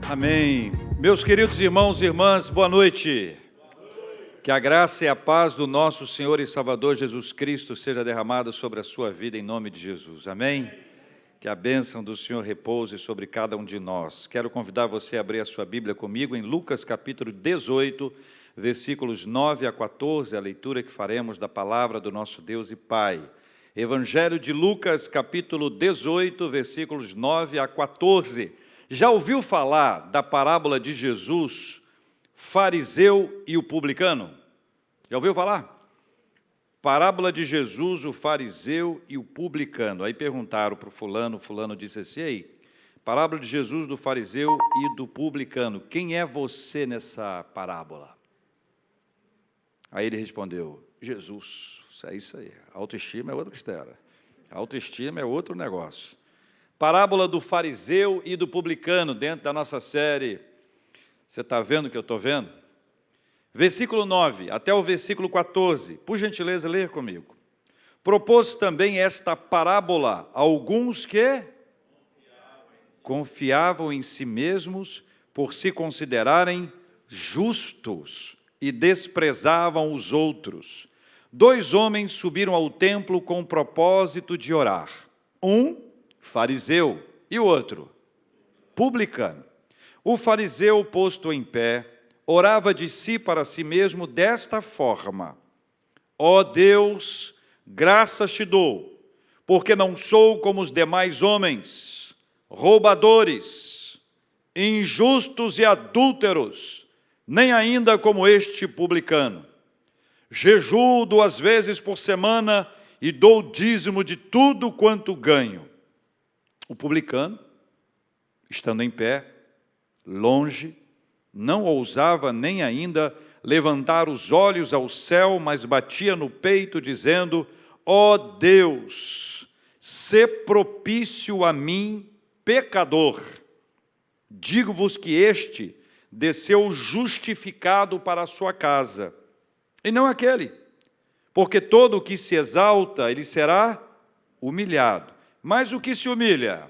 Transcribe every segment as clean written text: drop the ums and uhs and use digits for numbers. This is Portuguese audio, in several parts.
Amém. Meus queridos irmãos e irmãs, boa noite. Que a graça e a paz do nosso Senhor e Salvador Jesus Cristo seja derramada sobre a sua vida em nome de Jesus. Amém? Que a bênção do Senhor repouse sobre cada um de nós. Quero convidar você a abrir a sua Bíblia comigo em Lucas capítulo 18, versículos 9 a 14, a leitura que faremos da palavra do nosso Deus e Pai. Evangelho de Lucas capítulo 18, versículos 9 a 14. Já ouviu falar da parábola de Jesus, fariseu e o publicano? Já ouviu falar? Parábola de Jesus, o fariseu e o publicano. Aí perguntaram para o fulano disse assim: ei, parábola de Jesus, do fariseu e do publicano, quem é você nessa parábola? Aí ele respondeu: Jesus. É isso aí, autoestima é outra história. Autoestima é outro negócio. Parábola do fariseu e do publicano, dentro da nossa série. Você está vendo o que eu estou vendo? Versículo 9, até o versículo 14. Por gentileza, leia comigo. Propôs também esta parábola a alguns que confiavam em si mesmos por se considerarem justos e desprezavam os outros. 2 homens subiram ao templo com o propósito de orar. Um, fariseu, e o outro, publicano. O fariseu, posto em pé, orava de si para si mesmo desta forma: ó Deus, graças te dou, porque não sou como os demais homens, roubadores, injustos e adúlteros, nem ainda como este publicano. Jejuo 2 vezes por semana e dou dízimo de tudo quanto ganho. O publicano, estando em pé, longe, não ousava nem ainda levantar os olhos ao céu, mas batia no peito, dizendo: ó Deus, sê propício a mim, pecador. Digo-vos que este desceu justificado para a sua casa, e não aquele, porque todo o que se exalta, ele será humilhado, mas o que se humilha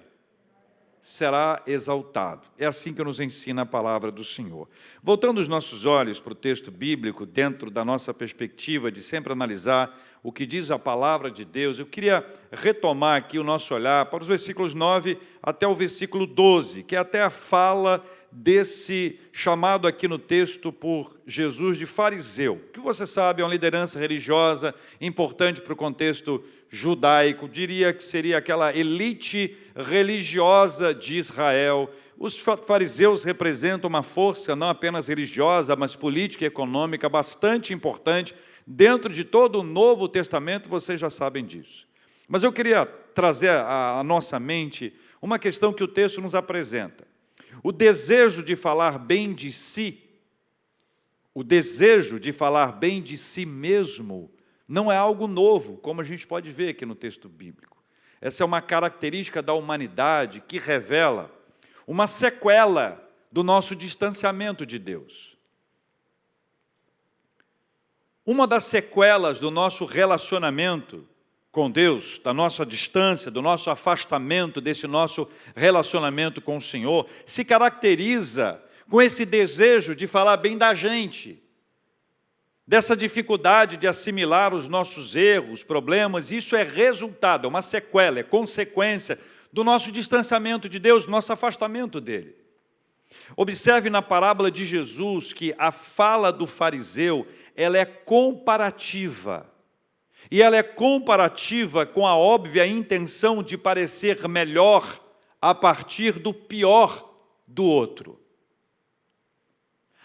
será exaltado. É assim que nos ensina a palavra do Senhor. Voltando os nossos olhos para o texto bíblico, dentro da nossa perspectiva de sempre analisar o que diz a palavra de Deus, eu queria retomar aqui o nosso olhar para os versículos 9 até o versículo 12, que é até a fala desse chamado aqui no texto por Jesus de fariseu, que você sabe é uma liderança religiosa importante para o contexto judaico, diria que seria aquela elite religiosa de Israel. Os fariseus representam uma força não apenas religiosa, mas política e econômica bastante importante dentro de todo o Novo Testamento, vocês já sabem disso. Mas eu queria trazer à nossa mente uma questão que o texto nos apresenta. O desejo de falar bem de si, o desejo de falar bem de si mesmo, não é algo novo, como a gente pode ver aqui no texto bíblico. Essa é uma característica da humanidade que revela uma sequela do nosso distanciamento de Deus. Uma das sequelas do nosso relacionamento com Deus, da nossa distância, do nosso afastamento desse nosso relacionamento com o Senhor, se caracteriza com esse desejo de falar bem da gente, dessa dificuldade de assimilar os nossos erros, problemas. Isso é resultado, é uma sequela, é consequência do nosso distanciamento de Deus, do nosso afastamento dele. Observe na parábola de Jesus que a fala do fariseu, ela é comparativa. E ela é comparativa com a óbvia intenção de parecer melhor a partir do pior do outro.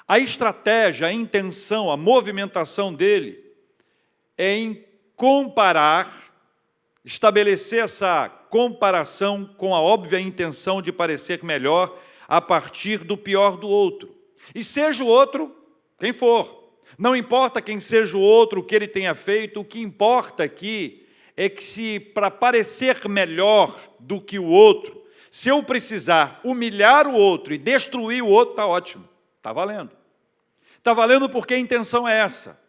A estratégia, a intenção, a movimentação dele é em comparar, estabelecer essa comparação com a óbvia intenção de parecer melhor a partir do pior do outro. E seja o outro quem for. Não importa quem seja o outro, o que ele tenha feito, o que importa aqui é que se para parecer melhor do que o outro, se eu precisar humilhar o outro e destruir o outro, está ótimo, está valendo. Está valendo porque a intenção é essa,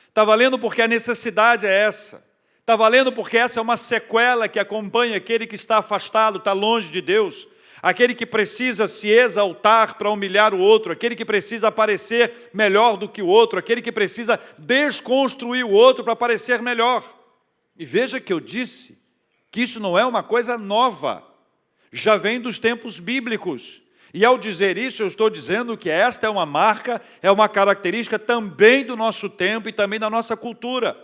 está valendo porque a necessidade é essa, está valendo porque essa é uma sequela que acompanha aquele que está afastado, está longe de Deus. aquele que precisa se exaltar para humilhar o outro, aquele que precisa parecer melhor do que o outro, aquele que precisa desconstruir o outro para parecer melhor. E veja que eu disse que isso não é uma coisa nova, já vem dos tempos bíblicos. E ao dizer isso, eu estou dizendo que esta é uma marca, é uma característica também do nosso tempo e também da nossa cultura.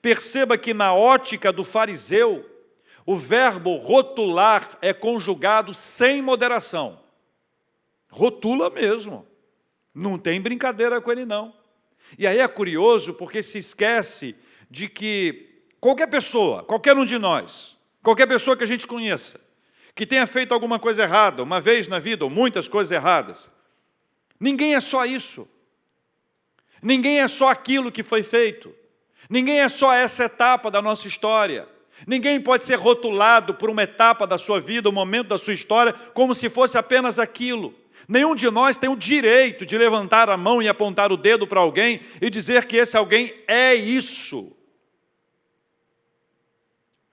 Perceba que na ótica do fariseu, o verbo rotular é conjugado sem moderação. Rotula mesmo. Não tem brincadeira com ele, não. E aí é curioso porque se esquece de que qualquer pessoa, qualquer um de nós, qualquer pessoa que a gente conheça, que tenha feito alguma coisa errada, uma vez na vida, ou muitas coisas erradas, ninguém é só isso. Ninguém é só aquilo que foi feito. Ninguém é só essa etapa da nossa história. Ninguém pode ser rotulado por uma etapa da sua vida, um momento da sua história, como se fosse apenas aquilo. Nenhum de nós tem o direito de levantar a mão e apontar o dedo para alguém e dizer que esse alguém é isso.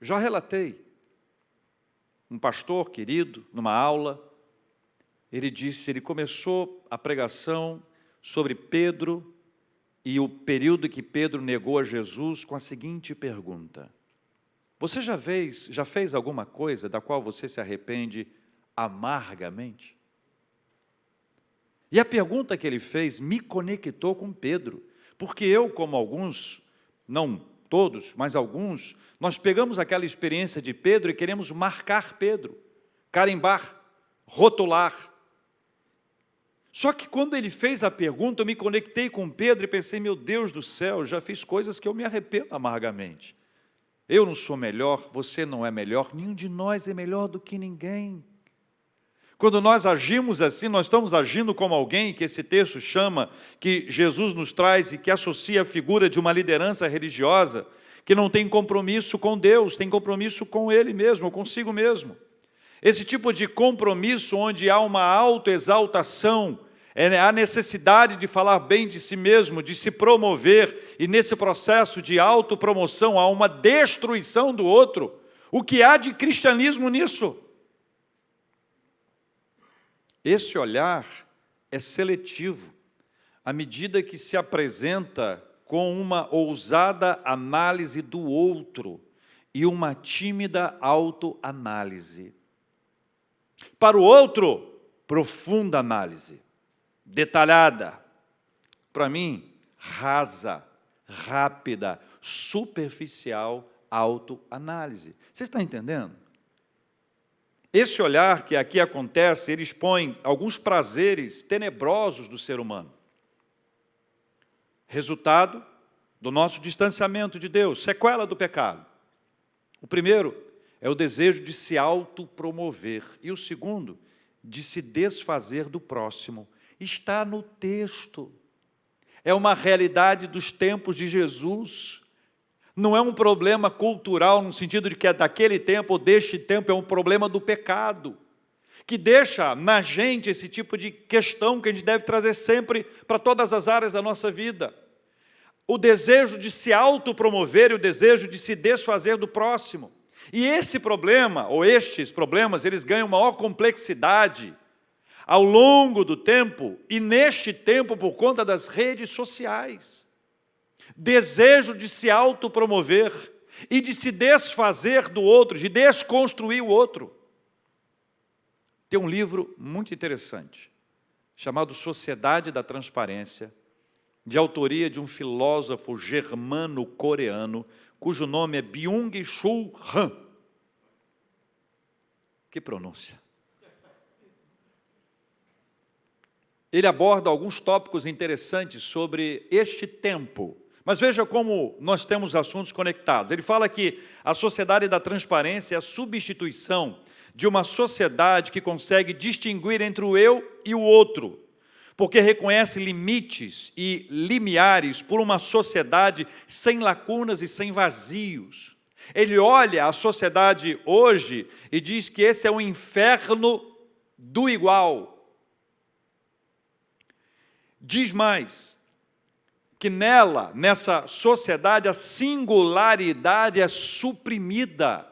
Já relatei. Um pastor querido, numa aula, ele começou a pregação sobre Pedro e o período que Pedro negou a Jesus com a seguinte pergunta: você já fez alguma coisa da qual você se arrepende amargamente? E a pergunta que ele fez me conectou com Pedro, porque eu, como alguns, não todos, mas alguns, nós pegamos aquela experiência de Pedro e queremos marcar Pedro, carimbar, rotular. Só que quando ele fez a pergunta, eu me conectei com Pedro e pensei, meu Deus do céu, já fiz coisas que eu me arrependo amargamente. Eu não sou melhor, você não é melhor, nenhum de nós é melhor do que ninguém. Quando nós agimos assim, nós estamos agindo como alguém que esse texto chama, que Jesus nos traz e que associa a figura de uma liderança religiosa, que não tem compromisso com Deus, tem compromisso com Ele mesmo, consigo mesmo. Esse tipo de compromisso onde há uma autoexaltação, há necessidade de falar bem de si mesmo, de se promover, e nesse processo de autopromoção há uma destruição do outro. O que há de cristianismo nisso? Esse olhar é seletivo, à medida que se apresenta com uma ousada análise do outro e uma tímida autoanálise. Para o outro, profunda análise, detalhada. Para mim, rasa, rápida, superficial autoanálise. Você está entendendo? Esse olhar que aqui acontece, ele expõe alguns prazeres tenebrosos do ser humano. Resultado do nosso distanciamento de Deus, sequela do pecado. O primeiro é o desejo de se autopromover. E o segundo, de se desfazer do próximo. Está no texto. É uma realidade dos tempos de Jesus. Não é um problema cultural, no sentido de que é daquele tempo ou deste tempo, é um problema do pecado, que deixa na gente esse tipo de questão que a gente deve trazer sempre para todas as áreas da nossa vida. O desejo de se autopromover e o desejo de se desfazer do próximo. E esse problema, ou estes problemas, eles ganham maior complexidade ao longo do tempo, e neste tempo por conta das redes sociais. Desejo de se autopromover e de se desfazer do outro, de desconstruir o outro. Tem um livro muito interessante, chamado Sociedade da Transparência, de autoria de um filósofo germano-coreano, cujo nome é Byung-Chul Han. Que pronúncia! Ele aborda alguns tópicos interessantes sobre este tempo. Mas veja como nós temos assuntos conectados. Ele fala que a sociedade da transparência é a substituição de uma sociedade que consegue distinguir entre o eu e o outro, porque reconhece limites e limiares por uma sociedade sem lacunas e sem vazios. Ele olha a sociedade hoje e diz que esse é o inferno do igual. Diz mais, que nessa sociedade, a singularidade é suprimida.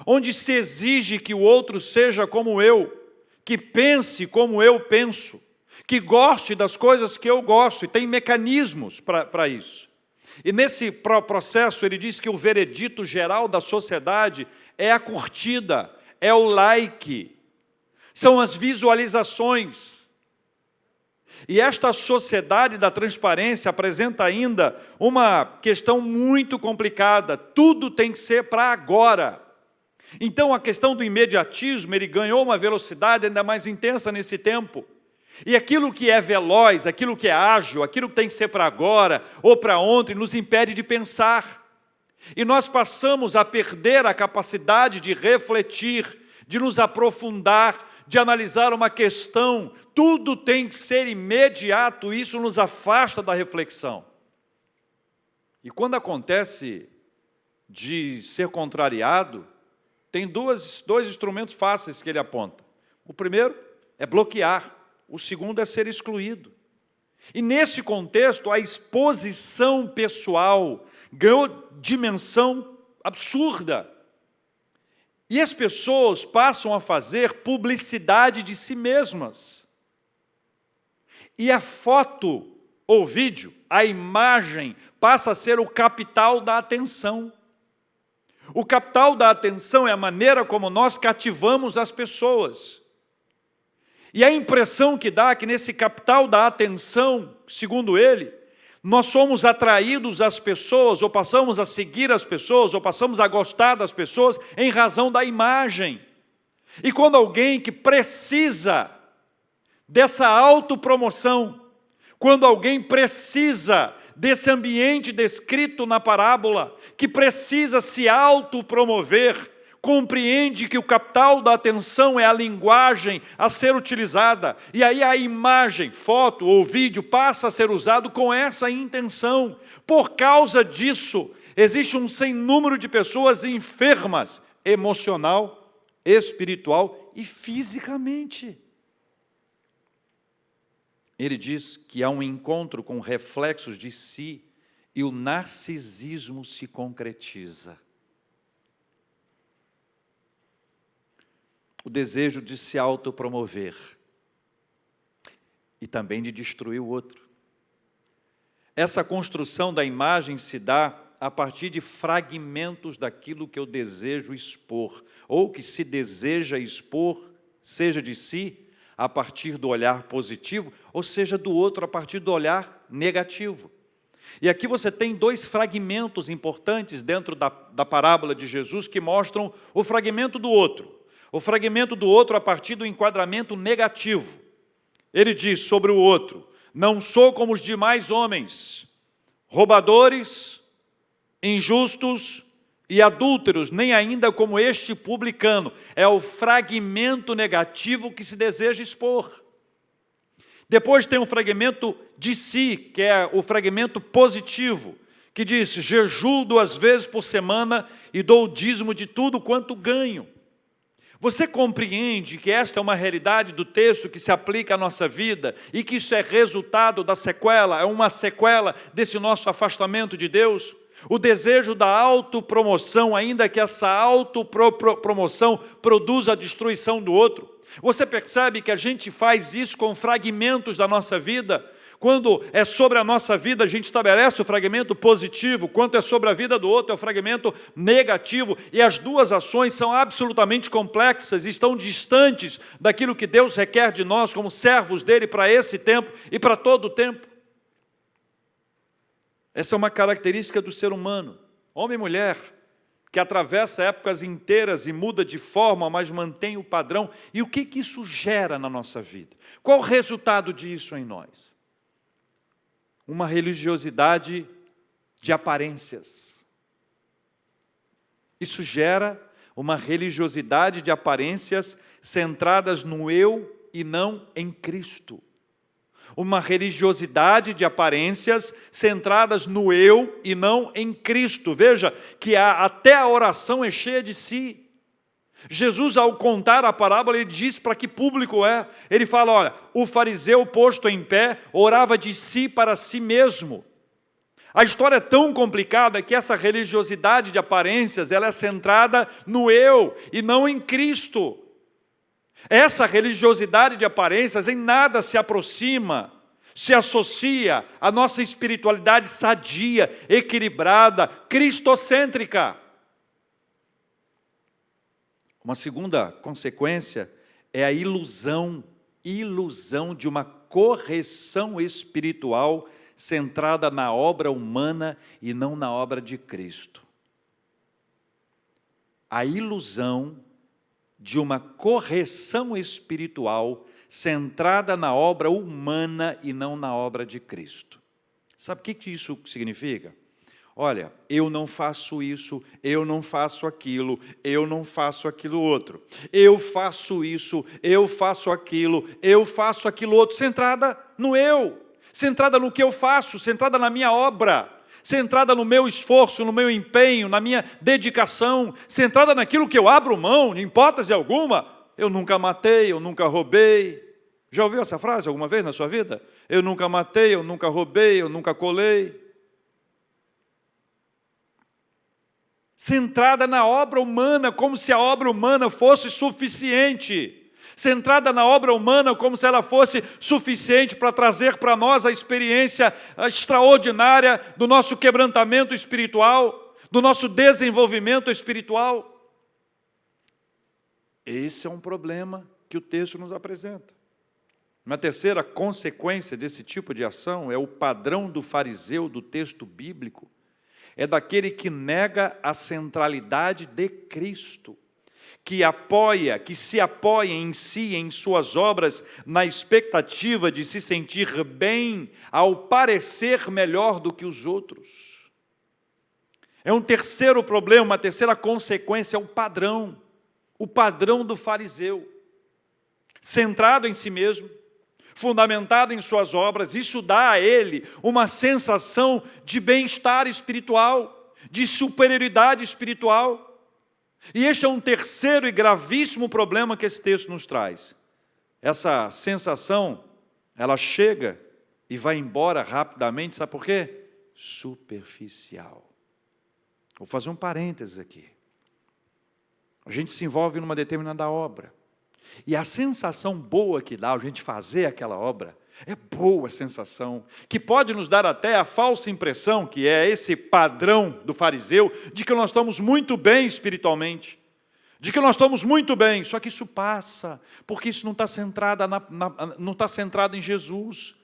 onde se exige que o outro seja como eu, que pense como eu penso, que goste das coisas que eu gosto, e tem mecanismos para isso. E nesse processo ele diz que o veredito geral da sociedade é a curtida, é o like, são as visualizações. E esta sociedade da transparência apresenta ainda uma questão muito complicada. Tudo tem que ser para agora. Então, a questão do imediatismo, ele ganhou uma velocidade ainda mais intensa nesse tempo. E aquilo que é veloz, aquilo que é ágil, aquilo que tem que ser para agora ou para ontem, nos impede de pensar. E nós passamos a perder a capacidade de refletir, de nos aprofundar, de analisar uma questão. Tudo tem que ser imediato, isso nos afasta da reflexão. E quando acontece de ser contrariado, tem dois instrumentos fáceis que ele aponta. O primeiro é bloquear, o segundo é ser excluído. E nesse contexto, a exposição pessoal ganhou dimensão absurda. E as pessoas passam a fazer publicidade de si mesmas. E a foto ou vídeo, a imagem, passa a ser o capital da atenção. O capital da atenção é a maneira como nós cativamos as pessoas. E a impressão que dá é que nesse capital da atenção, segundo ele, nós somos atraídos às pessoas, ou passamos a seguir as pessoas, ou passamos a gostar das pessoas em razão da imagem. E quando alguém que precisa dessa autopromoção, quando alguém precisa desse ambiente descrito na parábola, que precisa se autopromover, compreende que o capital da atenção é a linguagem a ser utilizada, e aí a imagem, foto ou vídeo passa a ser usado com essa intenção. Por causa disso, existe um sem número de pessoas enfermas, emocional, espiritual e fisicamente. Ele diz que há um encontro com reflexos de si e o narcisismo se concretiza. O desejo de se autopromover e também de destruir o outro. Essa construção da imagem se dá a partir de fragmentos daquilo que eu desejo expor, ou que se deseja expor, seja de si, a partir do olhar positivo, ou seja, do outro a partir do olhar negativo. E aqui você tem dois fragmentos importantes dentro da parábola de Jesus que mostram o fragmento do outro. O fragmento do outro a partir do enquadramento negativo. Ele diz sobre o outro: não sou como os demais homens, roubadores, injustos e adúlteros, nem ainda como este publicano. É o fragmento negativo que se deseja expor. Depois tem um fragmento de si, que é o fragmento positivo, que diz: jejuo 2 vezes por semana e dou o dízimo de tudo quanto ganho. Você compreende que esta é uma realidade do texto que se aplica à nossa vida e que isso é resultado da sequela, é uma sequela desse nosso afastamento de Deus? O desejo da autopromoção, ainda que essa autopromoção produza a destruição do outro. Você percebe que a gente faz isso com fragmentos da nossa vida? Quando é sobre a nossa vida, a gente estabelece o fragmento positivo. Quando é sobre a vida do outro, é o fragmento negativo. E as duas ações são absolutamente complexas e estão distantes daquilo que Deus requer de nós como servos dele para esse tempo e para todo o tempo. Essa é uma característica do ser humano, homem e mulher, que atravessa épocas inteiras e muda de forma, mas mantém o padrão. E o que isso gera na nossa vida? Qual o resultado disso em nós? Uma religiosidade de aparências. Isso gera uma religiosidade de aparências centradas no eu e não em Cristo. Uma religiosidade de aparências centradas no eu e não em Cristo. Veja que até a oração é cheia de si. Jesus, ao contar a parábola, ele diz para que público é. Ele fala, olha, o fariseu posto em pé orava de si para si mesmo. A história é tão complicada que essa religiosidade de aparências, ela é centrada no eu e não em Cristo. Essa religiosidade de aparências em nada se aproxima, se associa à nossa espiritualidade sadia, equilibrada, cristocêntrica. Uma segunda consequência é a ilusão de uma correção espiritual centrada na obra humana e não na obra de Cristo. A ilusão de uma correção espiritual centrada na obra humana e não na obra de Cristo. Sabe o que isso significa? Olha, eu não faço isso, eu não faço aquilo, eu não faço aquilo outro. Eu faço isso, eu faço aquilo outro, centrada no eu, centrada no que eu faço, centrada na minha obra, centrada no meu esforço, no meu empenho, na minha dedicação, centrada naquilo que eu abro mão, em hipótese alguma. Eu nunca matei, eu nunca roubei. Já ouviu essa frase alguma vez na sua vida? Eu nunca matei, eu nunca roubei, eu nunca colei. Centrada na obra humana, como se a obra humana fosse suficiente. Centrada na obra humana, como se ela fosse suficiente para trazer para nós a experiência extraordinária do nosso quebrantamento espiritual, do nosso desenvolvimento espiritual. Esse é um problema que o texto nos apresenta. Uma terceira consequência desse tipo de ação é o padrão do fariseu do texto bíblico. É daquele que nega a centralidade de Cristo, que se apoia em si, em suas obras, na expectativa de se sentir bem, ao parecer melhor do que os outros. É um terceiro problema, uma terceira consequência, é o padrão do fariseu, centrado em si mesmo, fundamentado em suas obras. Isso dá a ele uma sensação de bem-estar espiritual, de superioridade espiritual. E este é um terceiro e gravíssimo problema que esse texto nos traz. Essa sensação, ela chega e vai embora rapidamente, sabe por quê? Superficial. Vou fazer um parênteses aqui. A gente se envolve numa determinada obra. E a sensação boa que dá a gente fazer aquela obra, é boa a sensação, que pode nos dar até a falsa impressão, que é esse padrão do fariseu, de que nós estamos muito bem espiritualmente, de que nós estamos muito bem, só que isso passa, porque isso não está centrado em Jesus,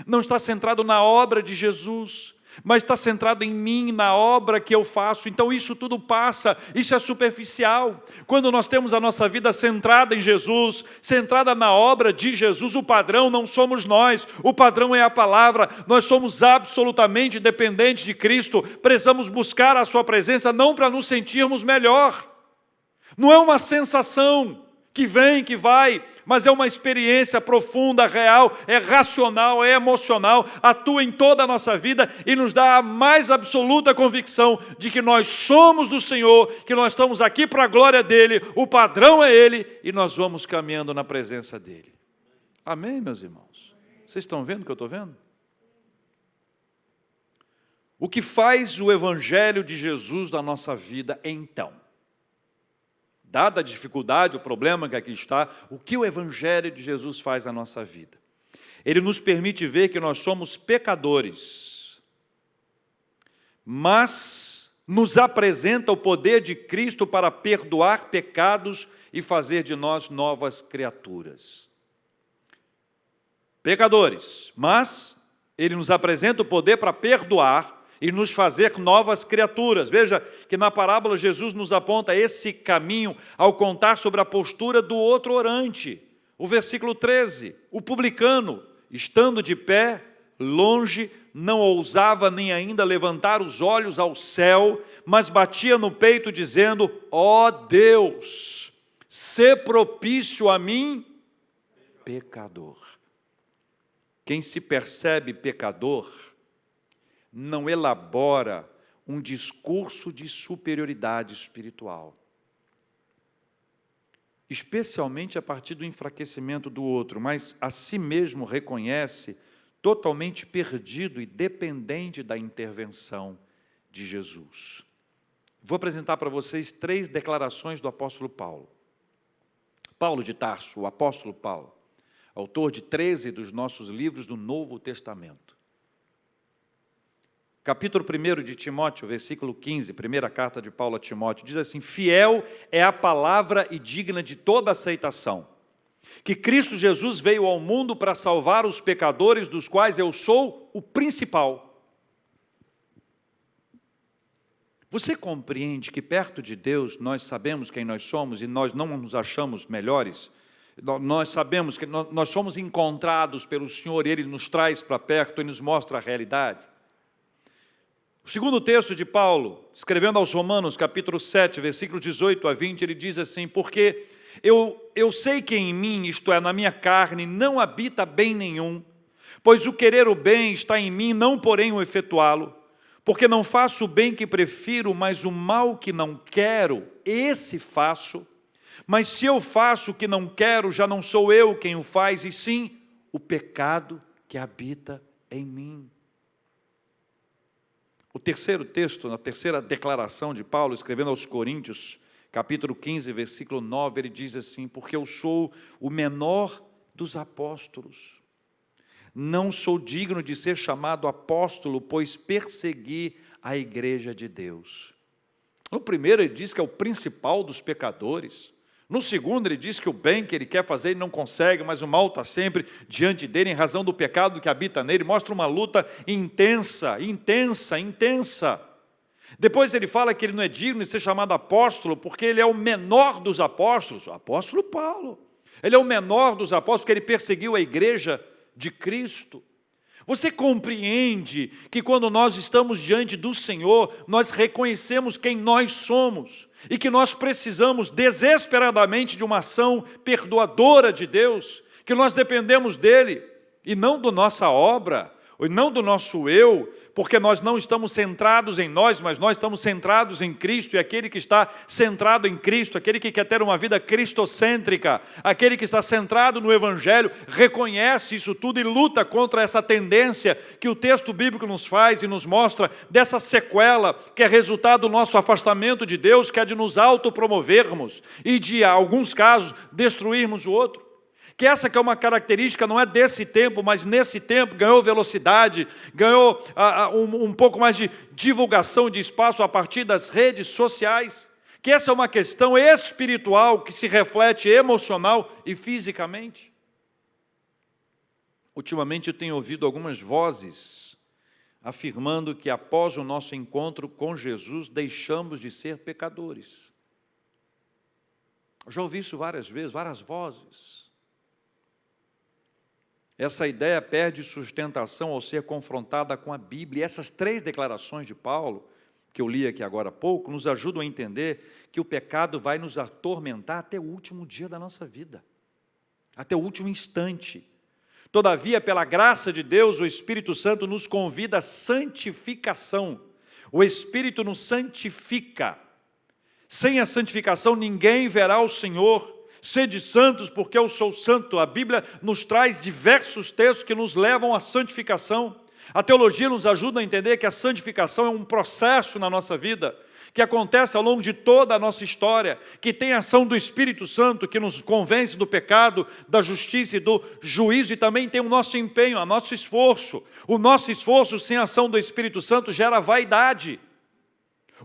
não está centrado na obra de Jesus, mas está centrado em mim, na obra que eu faço. Então isso tudo passa, isso é superficial. Quando nós temos a nossa vida centrada em Jesus, centrada na obra de Jesus, o padrão não somos nós, o padrão é a palavra. Nós somos absolutamente dependentes de Cristo, precisamos buscar a sua presença não para nos sentirmos melhor. Não é uma sensação que vem, que vai, mas é uma experiência profunda, real, é racional, é emocional, atua em toda a nossa vida e nos dá a mais absoluta convicção de que nós somos do Senhor, que nós estamos aqui para a glória dEle, o padrão é Ele e nós vamos caminhando na presença dEle. Amém, meus irmãos? Vocês estão vendo o que eu estou vendo? O que faz o Evangelho de Jesus na nossa vida então? Dada a dificuldade, o problema que aqui está, o que o Evangelho de Jesus faz na nossa vida? Ele nos permite ver que nós somos pecadores, mas nos apresenta o poder de Cristo para perdoar pecados e fazer de nós novas criaturas. Pecadores, mas Ele nos apresenta o poder para perdoar e nos fazer novas criaturas. Veja que na parábola Jesus nos aponta esse caminho ao contar sobre a postura do outro orante. O versículo 13, o publicano, estando de pé, longe, não ousava nem ainda levantar os olhos ao céu, mas batia no peito dizendo: ó Deus, sê propício a mim, pecador. Quem se percebe pecador, não elabora um discurso de superioridade espiritual, especialmente a partir do enfraquecimento do outro, mas a si mesmo reconhece totalmente perdido e dependente da intervenção de Jesus. Vou apresentar para vocês 3 declarações do apóstolo Paulo. Paulo de Tarso, o apóstolo Paulo, autor de 13 dos nossos livros do Novo Testamento. Capítulo 1 de Timóteo, versículo 15, primeira carta de Paulo a Timóteo, diz assim: fiel é a palavra e digna de toda aceitação, que Cristo Jesus veio ao mundo para salvar os pecadores, dos quais eu sou o principal. Você compreende que perto de Deus nós sabemos quem nós somos e nós não nos achamos melhores? Nós sabemos que nós somos encontrados pelo Senhor e Ele nos traz para perto e nos mostra a realidade. O segundo texto de Paulo, escrevendo aos Romanos, capítulo 7, versículo 18 a 20, ele diz assim: porque eu sei que em mim, isto é, na minha carne, não habita bem nenhum, pois o querer o bem está em mim, não porém o efetuá-lo. Porque não faço o bem que prefiro, mas o mal que não quero, esse faço. Mas se eu faço o que não quero, já não sou eu quem o faz, e sim o pecado que habita em mim. O terceiro texto, na terceira declaração de Paulo, escrevendo aos Coríntios, capítulo 15, versículo 9, ele diz assim: porque eu sou o menor dos apóstolos. Não sou digno de ser chamado apóstolo, pois persegui a igreja de Deus. No primeiro ele diz que é o principal dos pecadores. No segundo ele diz que o bem que ele quer fazer ele não consegue, mas o mal está sempre diante dele em razão do pecado que habita nele. Mostra uma luta intensa. Depois ele fala que ele não é digno de ser chamado apóstolo, porque ele é o menor dos apóstolos. O apóstolo Paulo. Ele é o menor dos apóstolos, porque ele perseguiu a igreja de Cristo. Você compreende que quando nós estamos diante do Senhor, nós reconhecemos quem nós somos e que nós precisamos desesperadamente de uma ação perdoadora de Deus, que nós dependemos dele e não da nossa obra, e não do nosso eu, porque nós não estamos centrados em nós, mas nós estamos centrados em Cristo, e aquele que está centrado em Cristo, aquele que quer ter uma vida cristocêntrica, aquele que está centrado no Evangelho, reconhece isso tudo e luta contra essa tendência que o texto bíblico nos faz e nos mostra, dessa sequela que é resultado do nosso afastamento de Deus, que é de nos autopromovermos e de, em alguns casos, destruirmos o outro. Que essa que é uma característica, não é desse tempo, mas nesse tempo ganhou velocidade, ganhou um pouco mais de divulgação de espaço a partir das redes sociais, que essa é uma questão espiritual que se reflete emocional e fisicamente. Ultimamente eu tenho ouvido algumas vozes afirmando que após o nosso encontro com Jesus deixamos de ser pecadores. Eu já ouvi isso várias vezes, várias vozes. Essa ideia perde sustentação ao ser confrontada com a Bíblia. E essas 3 declarações de Paulo, que eu li aqui agora há pouco, nos ajudam a entender que o pecado vai nos atormentar até o último dia da nossa vida, até o último instante. Todavia, pela graça de Deus, o Espírito Santo nos convida à santificação. O Espírito nos santifica. Sem a santificação, ninguém verá o Senhor. Sede santos, porque eu sou santo. A Bíblia nos traz diversos textos que nos levam à santificação. A teologia nos ajuda a entender que a santificação é um processo na nossa vida, que acontece ao longo de toda a nossa história, que tem a ação do Espírito Santo, que nos convence do pecado, da justiça e do juízo, e também tem o nosso empenho, o nosso esforço. O nosso esforço sem a ação do Espírito Santo gera vaidade.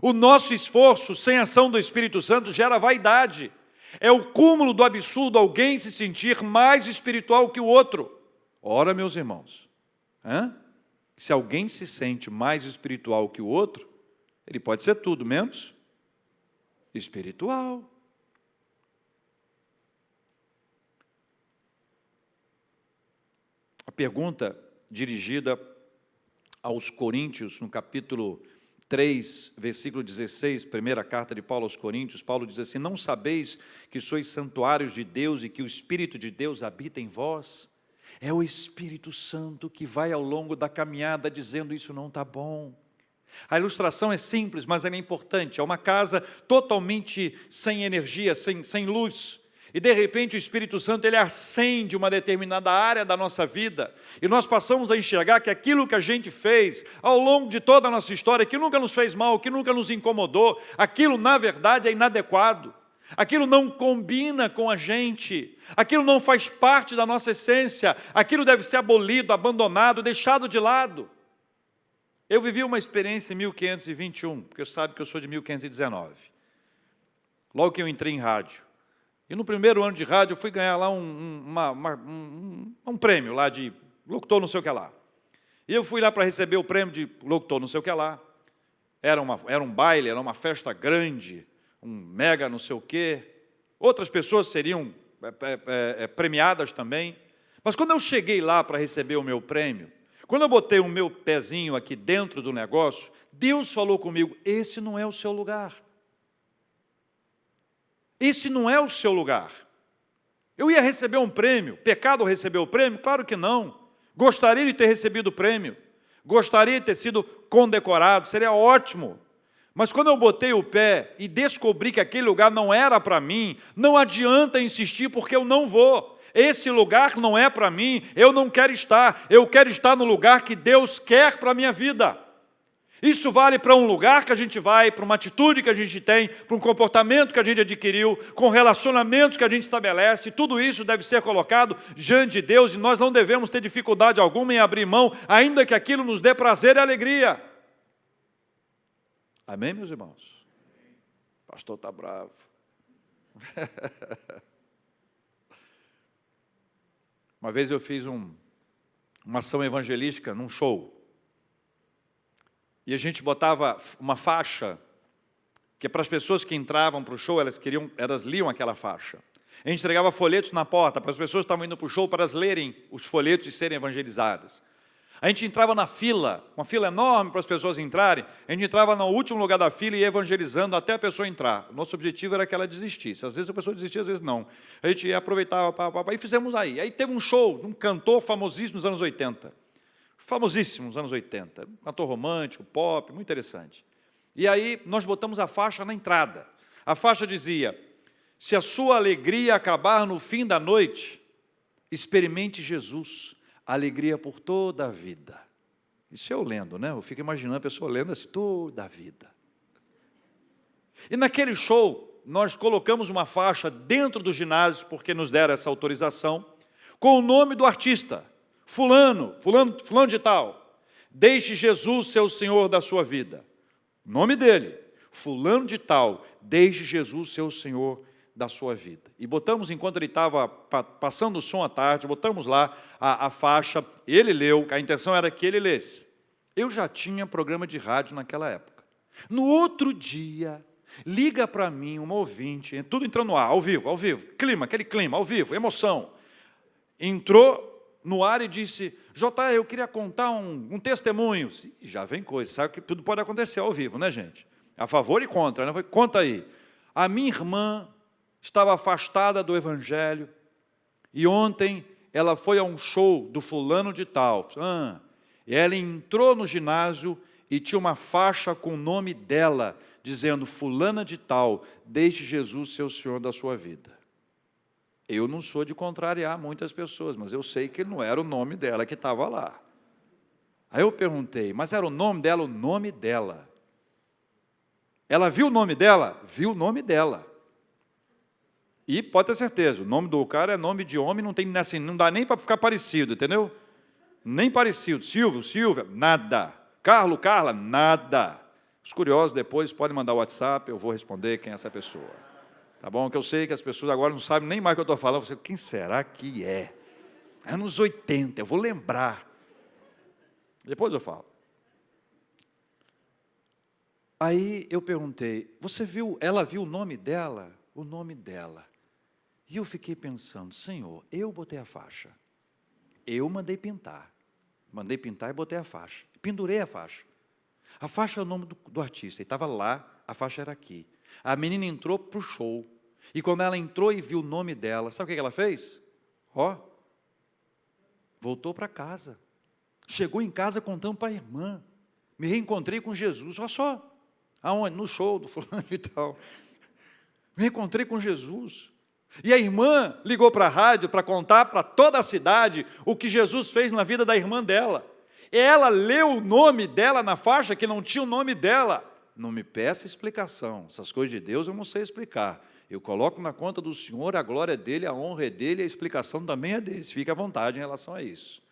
O nosso esforço sem a ação do Espírito Santo gera vaidade. É o cúmulo do absurdo alguém se sentir mais espiritual que o outro. Ora, meus irmãos, se alguém se sente mais espiritual que o outro, ele pode ser tudo menos espiritual. A pergunta dirigida aos Coríntios, no capítulo 3, versículo 16, primeira carta de Paulo aos Coríntios, Paulo diz assim: não sabeis que sois santuários de Deus e que o Espírito de Deus habita em vós? É o Espírito Santo que vai ao longo da caminhada dizendo: isso não está bom. A ilustração é simples, mas ela é importante. É uma casa totalmente sem energia, sem luz. E de repente o Espírito Santo ele acende uma determinada área da nossa vida, e nós passamos a enxergar que aquilo que a gente fez ao longo de toda a nossa história, que nunca nos fez mal, que nunca nos incomodou, aquilo na verdade é inadequado, aquilo não combina com a gente, aquilo não faz parte da nossa essência, aquilo deve ser abolido, abandonado, deixado de lado. Eu vivi uma experiência em 1521, porque você sabe que eu sou de 1519, logo que eu entrei em rádio. E no primeiro ano de rádio eu fui ganhar lá um prêmio lá de locutor não sei o que lá. E eu fui lá para receber o prêmio de locutor não sei o que lá. Era um baile, era uma festa grande, um mega não sei o quê. Outras pessoas seriam premiadas também. Mas quando eu cheguei lá para receber o meu prêmio, quando eu botei o meu pezinho aqui dentro do negócio, Deus falou comigo, esse não é o seu lugar. Esse não é o seu lugar. Eu ia receber um prêmio. Pecado receber o prêmio? Claro que não. Gostaria de ter recebido o prêmio. Gostaria de ter sido condecorado. Seria ótimo. Mas quando eu botei o pé e descobri que aquele lugar não era para mim, não adianta insistir porque eu não vou. Esse lugar não é para mim. Eu não quero estar. Eu quero estar no lugar que Deus quer para a minha vida. Isso vale para um lugar que a gente vai, para uma atitude que a gente tem, para um comportamento que a gente adquiriu, com relacionamentos que a gente estabelece, tudo isso deve ser colocado diante de Deus e nós não devemos ter dificuldade alguma em abrir mão, ainda que aquilo nos dê prazer e alegria. Amém, meus irmãos? O pastor está bravo. Uma vez eu fiz uma ação evangelística num show. E a gente botava uma faixa, que para as pessoas que entravam para o show, elas liam aquela faixa. A gente entregava folhetos na porta, para as pessoas que estavam indo para o show, para elas lerem os folhetos e serem evangelizadas. A gente entrava na fila, uma fila enorme para as pessoas entrarem, a gente entrava no último lugar da fila e ia evangelizando até a pessoa entrar. O nosso objetivo era que ela desistisse. Às vezes a pessoa desistia, às vezes não. A gente ia aproveitar, e fizemos aí. Aí teve um show de um cantor famosíssimo nos anos 80. Famosíssimo nos anos 80, um cantor romântico, pop, muito interessante. E aí nós botamos a faixa na entrada. A faixa dizia, se a sua alegria acabar no fim da noite, experimente Jesus, alegria por toda a vida. Isso eu lendo, né? Eu fico imaginando a pessoa lendo assim, toda a vida. E naquele show, nós colocamos uma faixa dentro do ginásio, porque nos deram essa autorização, com o nome do artista. Fulano de tal, deixe Jesus ser o Senhor da sua vida. O nome dele, fulano de tal, deixe Jesus ser o Senhor da sua vida. E botamos, enquanto ele estava passando o som à tarde, botamos lá a faixa, ele leu, a intenção era que ele lesse. Eu já tinha programa de rádio naquela época. No outro dia, liga para mim uma ouvinte, tudo entrando no ar, ao vivo, clima, aquele clima, ao vivo, emoção. Entrou no ar e disse, J, eu queria contar um testemunho. Já vem coisa, sabe que tudo pode acontecer ao vivo, né, gente? A favor e contra, né? Conta aí. A minha irmã estava afastada do Evangelho e ontem ela foi a um show do fulano de tal. E ela entrou no ginásio e tinha uma faixa com o nome dela, dizendo, fulana de tal, deixe Jesus ser o Senhor da sua vida. Eu não sou de contrariar muitas pessoas, mas eu sei que não era o nome dela que estava lá. Aí eu perguntei, mas era o nome dela? O nome dela. Ela viu o nome dela? Viu o nome dela. E pode ter certeza, o nome do cara é nome de homem, não tem assim, não dá nem para ficar parecido, entendeu? Nem parecido. Silvio, Silvia, nada. Carlo, Carla, nada. Os curiosos depois podem mandar o WhatsApp, eu vou responder quem é essa pessoa. Tá bom? Que eu sei que as pessoas agora não sabem nem mais o que eu estou falando. Você, quem será que é? Anos 80, eu vou lembrar. Depois eu falo. Aí eu perguntei, você viu, ela viu o nome dela? O nome dela. E eu fiquei pensando, Senhor, eu botei a faixa. Eu mandei pintar. Mandei pintar e botei a faixa. Pendurei a faixa. A faixa é o nome do artista. E estava lá, a faixa era aqui. A menina entrou para o show. E quando ela entrou e viu o nome dela, sabe o que ela fez? Voltou para casa. Chegou em casa contando para a irmã. Me reencontrei com Jesus. Olha só. Aonde? No show do fulano e tal. Me encontrei com Jesus. E a irmã ligou para a rádio para contar para toda a cidade o que Jesus fez na vida da irmã dela. Ela leu o nome dela na faixa que não tinha o nome dela. Não me peça explicação, essas coisas de Deus eu não sei explicar. Eu coloco na conta do Senhor, a glória é dele, a honra é dele, a explicação também é dele. Fique à vontade em relação a isso.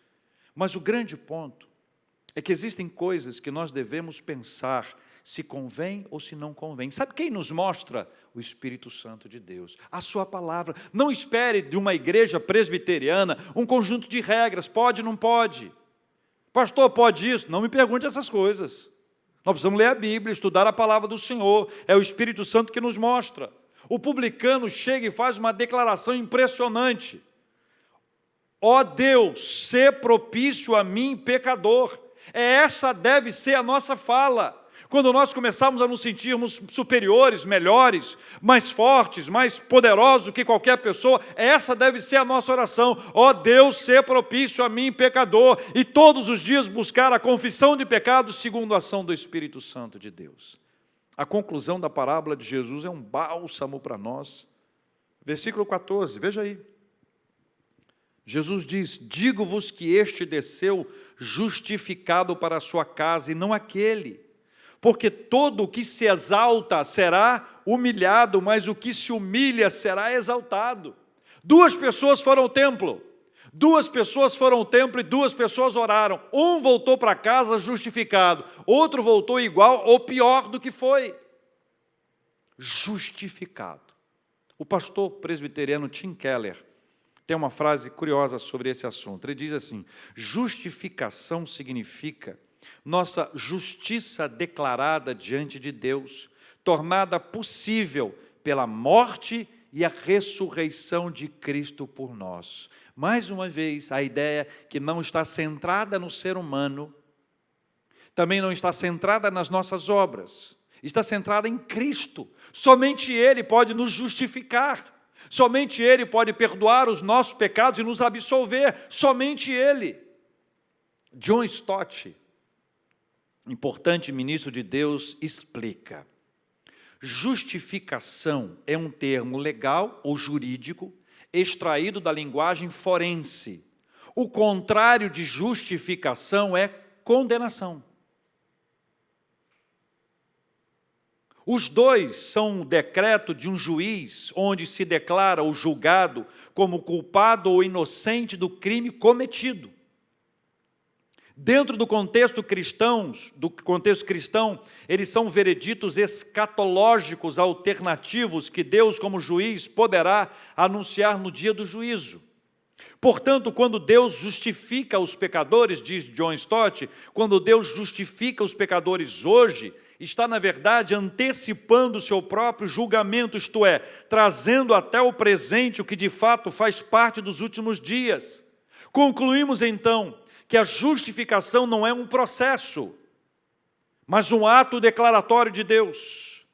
Mas o grande ponto é que existem coisas que nós devemos pensar se convém ou se não convém. Sabe quem nos mostra? O Espírito Santo de Deus, a sua palavra. Não espere de uma igreja presbiteriana um conjunto de regras, pode, não pode. Pastor, pode isso? Não me pergunte essas coisas. Nós precisamos ler a Bíblia, estudar a palavra do Senhor, é o Espírito Santo que nos mostra. O publicano chega e faz uma declaração impressionante. Ó Deus, sê propício a mim, pecador. Essa deve ser a nossa fala. Quando nós começarmos a nos sentirmos superiores, melhores, mais fortes, mais poderosos do que qualquer pessoa, essa deve ser a nossa oração. Ó Deus, sê propício a mim, pecador, e todos os dias buscar a confissão de pecados segundo a ação do Espírito Santo de Deus. A conclusão da parábola de Jesus é um bálsamo para nós. Versículo 14, veja aí. Jesus diz: digo-vos que este desceu justificado para a sua casa, e não aquele. Porque todo o que se exalta será humilhado, mas o que se humilha será exaltado. Duas pessoas foram ao templo. Duas pessoas foram ao templo e duas pessoas oraram. Um voltou para casa justificado, outro voltou igual ou pior do que foi. Justificado. O pastor presbiteriano Tim Keller tem uma frase curiosa sobre esse assunto. Ele diz assim: justificação significa nossa justiça declarada diante de Deus, tornada possível pela morte e a ressurreição de Cristo por nós. Mais uma vez, a ideia que não está centrada no ser humano, também não está centrada nas nossas obras, está centrada em Cristo. Somente Ele pode nos justificar, somente Ele pode perdoar os nossos pecados e nos absolver, somente Ele. John Stott, importante ministro de Deus, explica: justificação é um termo legal ou jurídico extraído da linguagem forense. O contrário de justificação é condenação. Os dois são um decreto de um juiz, onde se declara o julgado como culpado ou inocente do crime cometido. Dentro do contexto cristão, eles são vereditos escatológicos alternativos que Deus, como juiz, poderá anunciar no dia do juízo. Portanto, quando Deus justifica os pecadores, diz John Stott, quando Deus justifica os pecadores hoje, está, na verdade, antecipando o seu próprio julgamento, isto é, trazendo até o presente o que de fato faz parte dos últimos dias. Concluímos, então, que a justificação não é um processo, mas um ato declaratório de Deus.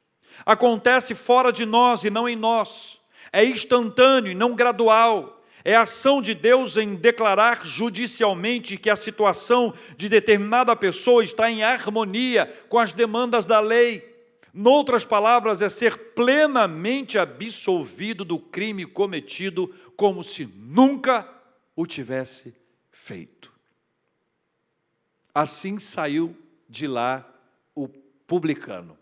Acontece fora de nós e não em nós. É instantâneo e não gradual. É a ação de Deus em declarar judicialmente que a situação de determinada pessoa está em harmonia com as demandas da lei. Noutras palavras, é ser plenamente absolvido do crime cometido, como se nunca o tivesse feito. Assim saiu de lá o publicano,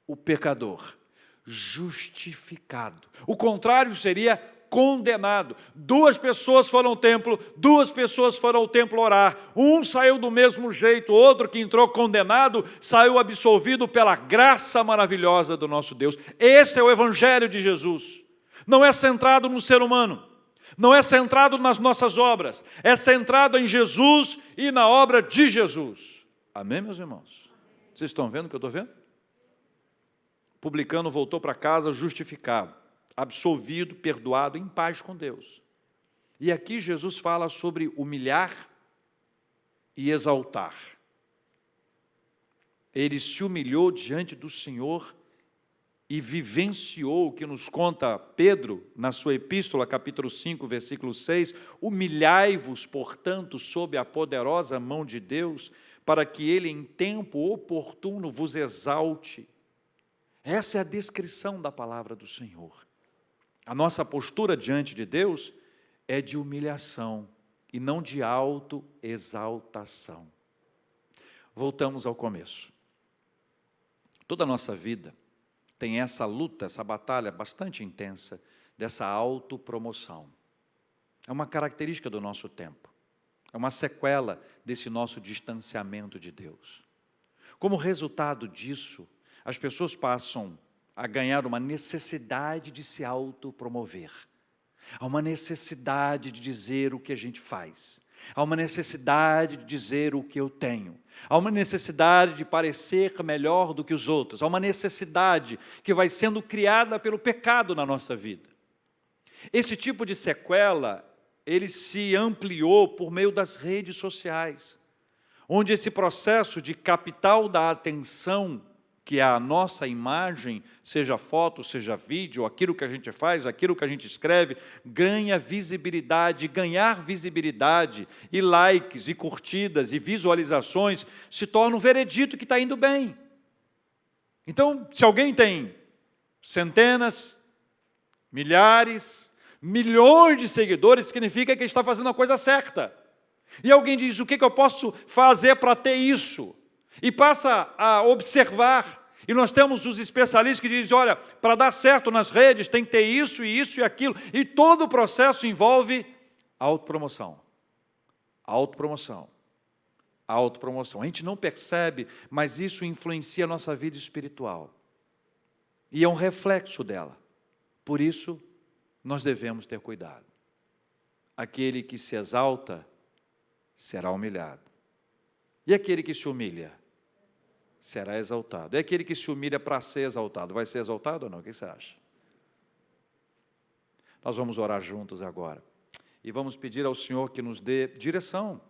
o pecador, justificado. O contrário seria condenado. Duas pessoas foram ao templo, duas pessoas foram ao templo orar. Um saiu do mesmo jeito, outro que entrou condenado, saiu absolvido pela graça maravilhosa do nosso Deus. Esse é o Evangelho de Jesus. Não é centrado no ser humano. Não é centrado nas nossas obras, é centrado em Jesus e na obra de Jesus. Amém, meus irmãos? Vocês estão vendo o que eu estou vendo? O publicano voltou para casa justificado, absolvido, perdoado, em paz com Deus. E aqui Jesus fala sobre humilhar e exaltar. Ele se humilhou diante do Senhor e vivenciou o que nos conta Pedro, na sua epístola, capítulo 5, versículo 6, humilhai-vos, portanto, sob a poderosa mão de Deus, para que Ele, em tempo oportuno, vos exalte. Essa é a descrição da palavra do Senhor. A nossa postura diante de Deus é de humilhação e não de autoexaltação. Voltamos ao começo. Toda a nossa vida tem essa luta, essa batalha bastante intensa dessa autopromoção. É uma característica do nosso tempo. É uma sequela desse nosso distanciamento de Deus. Como resultado disso, as pessoas passam a ganhar uma necessidade de se autopromover. Há uma necessidade de dizer o que a gente faz. Há uma necessidade de dizer o que eu tenho. Há uma necessidade de parecer melhor do que os outros. Há uma necessidade que vai sendo criada pelo pecado na nossa vida. Esse tipo de sequela, ele se ampliou por meio das redes sociais, onde esse processo de capital da atenção, que é a nossa imagem, seja foto, seja vídeo, aquilo que a gente faz, aquilo que a gente escreve, ganha visibilidade. Ganhar visibilidade e likes, e curtidas, e visualizações, se torna um veredito que está indo bem. Então, se alguém tem centenas, milhares, milhões de seguidores, significa que está fazendo a coisa certa. E alguém diz, o que eu posso fazer para ter isso? E passa a observar. E nós temos os especialistas que dizem, olha, para dar certo nas redes tem que ter isso e aquilo. E todo o processo envolve autopromoção. Autopromoção. Autopromoção. A gente não percebe, mas isso influencia a nossa vida espiritual. E é um reflexo dela. Por isso, nós devemos ter cuidado. Aquele que se exalta será humilhado. E aquele que se humilha será exaltado. E aquele que se humilha para ser exaltado, vai ser exaltado ou não? O que você acha? Nós vamos orar juntos agora. E vamos pedir ao Senhor que nos dê direção,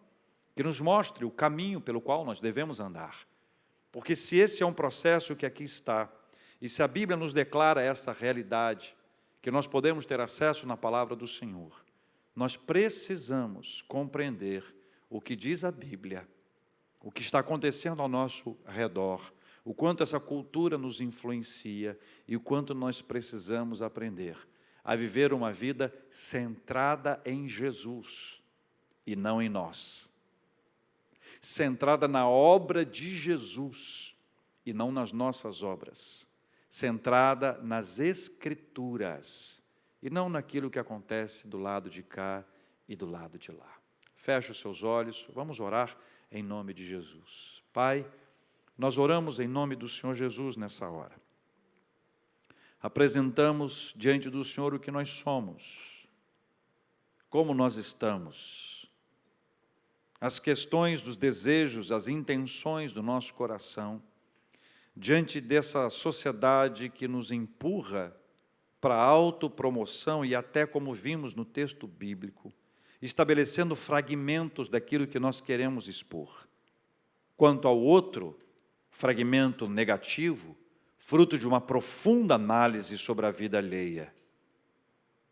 que nos mostre o caminho pelo qual nós devemos andar. Porque se esse é um processo que aqui está, e se a Bíblia nos declara essa realidade, que nós podemos ter acesso na palavra do Senhor, nós precisamos compreender o que diz a Bíblia, o que está acontecendo ao nosso redor, o quanto essa cultura nos influencia e o quanto nós precisamos aprender a viver uma vida centrada em Jesus e não em nós. Centrada na obra de Jesus e não nas nossas obras. Centrada nas Escrituras e não naquilo que acontece do lado de cá e do lado de lá. Feche os seus olhos, vamos orar em nome de Jesus. Pai, nós oramos em nome do Senhor Jesus nessa hora. Apresentamos diante do Senhor o que nós somos, como nós estamos, as questões dos desejos, as intenções do nosso coração, diante dessa sociedade que nos empurra para a autopromoção e até, como vimos no texto bíblico, estabelecendo fragmentos daquilo que nós queremos expor. Quanto ao outro, fragmento negativo, fruto de uma profunda análise sobre a vida alheia.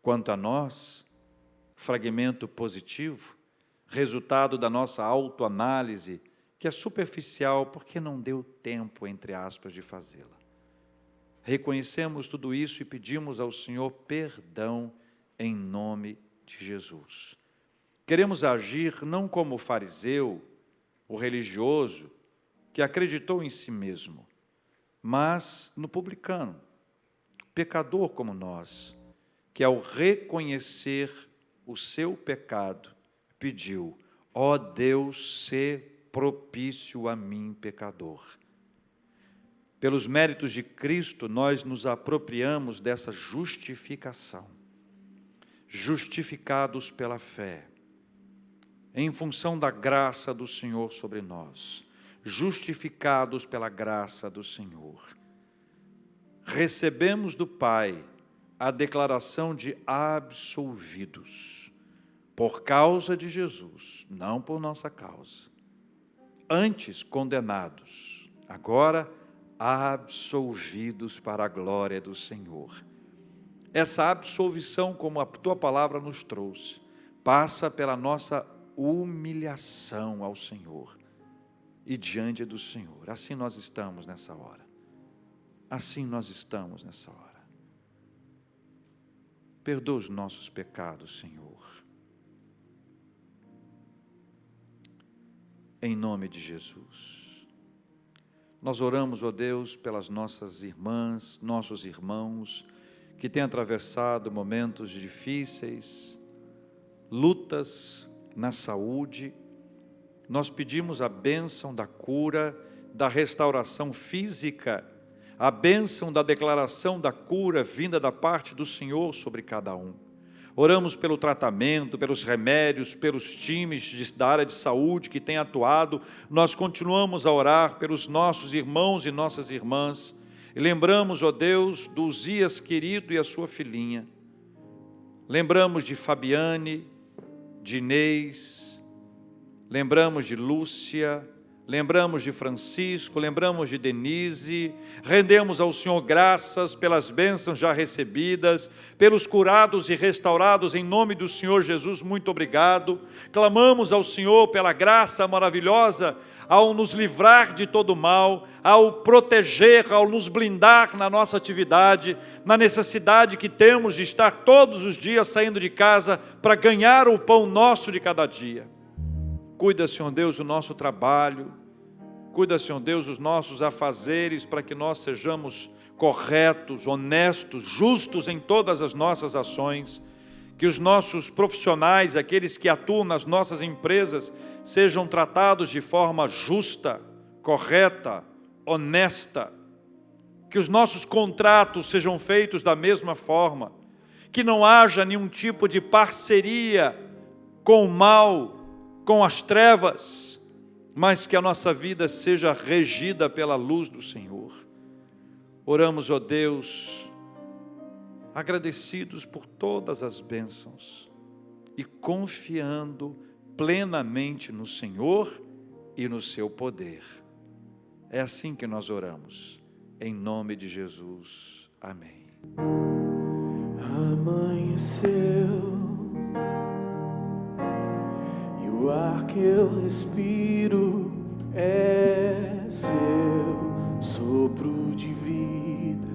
Quanto a nós, fragmento positivo, resultado da nossa autoanálise, que é superficial porque não deu tempo, entre aspas, de fazê-la. Reconhecemos tudo isso e pedimos ao Senhor perdão em nome de Jesus. Queremos agir não como o fariseu, o religioso, que acreditou em si mesmo, mas no publicano, pecador como nós, que ao reconhecer o seu pecado, pediu, ó Deus, sê propício a mim, pecador. Pelos méritos de Cristo, nós nos apropriamos dessa justificação. Justificados pela fé, em função da graça do Senhor sobre nós, justificados pela graça do Senhor, recebemos do Pai a declaração de absolvidos, por causa de Jesus, não por nossa causa. Antes condenados, agora absolvidos para a glória do Senhor. Essa absolvição, como a tua palavra nos trouxe, passa pela nossa humilhação ao Senhor e diante do Senhor. Assim nós estamos nessa hora. Assim nós estamos nessa hora. Perdoa os nossos pecados, Senhor. Em nome de Jesus. Nós oramos, ó Deus, pelas nossas irmãs, nossos irmãos, que têm atravessado momentos difíceis, lutas na saúde. Nós pedimos a bênção da cura, da restauração física, a bênção da declaração da cura vinda da parte do Senhor sobre cada um. Oramos pelo tratamento, pelos remédios, pelos times da área de saúde que têm atuado. Nós continuamos a orar pelos nossos irmãos e nossas irmãs. E lembramos, ó Deus, do Uzias querido e a sua filhinha. Lembramos de Fabiane, de Inês, lembramos de Lúcia, lembramos de Francisco, lembramos de Denise, rendemos ao Senhor graças pelas bênçãos já recebidas, pelos curados e restaurados em nome do Senhor Jesus, muito obrigado. Clamamos ao Senhor pela graça maravilhosa, ao nos livrar de todo mal, ao proteger, ao nos blindar na nossa atividade, na necessidade que temos de estar todos os dias saindo de casa para ganhar o pão nosso de cada dia. Cuida, Senhor Deus, do nosso trabalho, cuida, Senhor Deus, dos nossos afazeres, para que nós sejamos corretos, honestos, justos em todas as nossas ações, que os nossos profissionais, aqueles que atuam nas nossas empresas, sejam tratados de forma justa, correta, honesta, que os nossos contratos sejam feitos da mesma forma, que não haja nenhum tipo de parceria com o mal, com as trevas, mas que a nossa vida seja regida pela luz do Senhor. Oramos, ó Deus, agradecidos por todas as bênçãos e confiando plenamente no Senhor e no seu poder. É assim que nós oramos, em nome de Jesus. Amém. Amanheceu, e o ar que eu respiro é seu sopro de vida,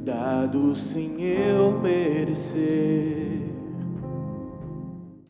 dado sem eu merecer.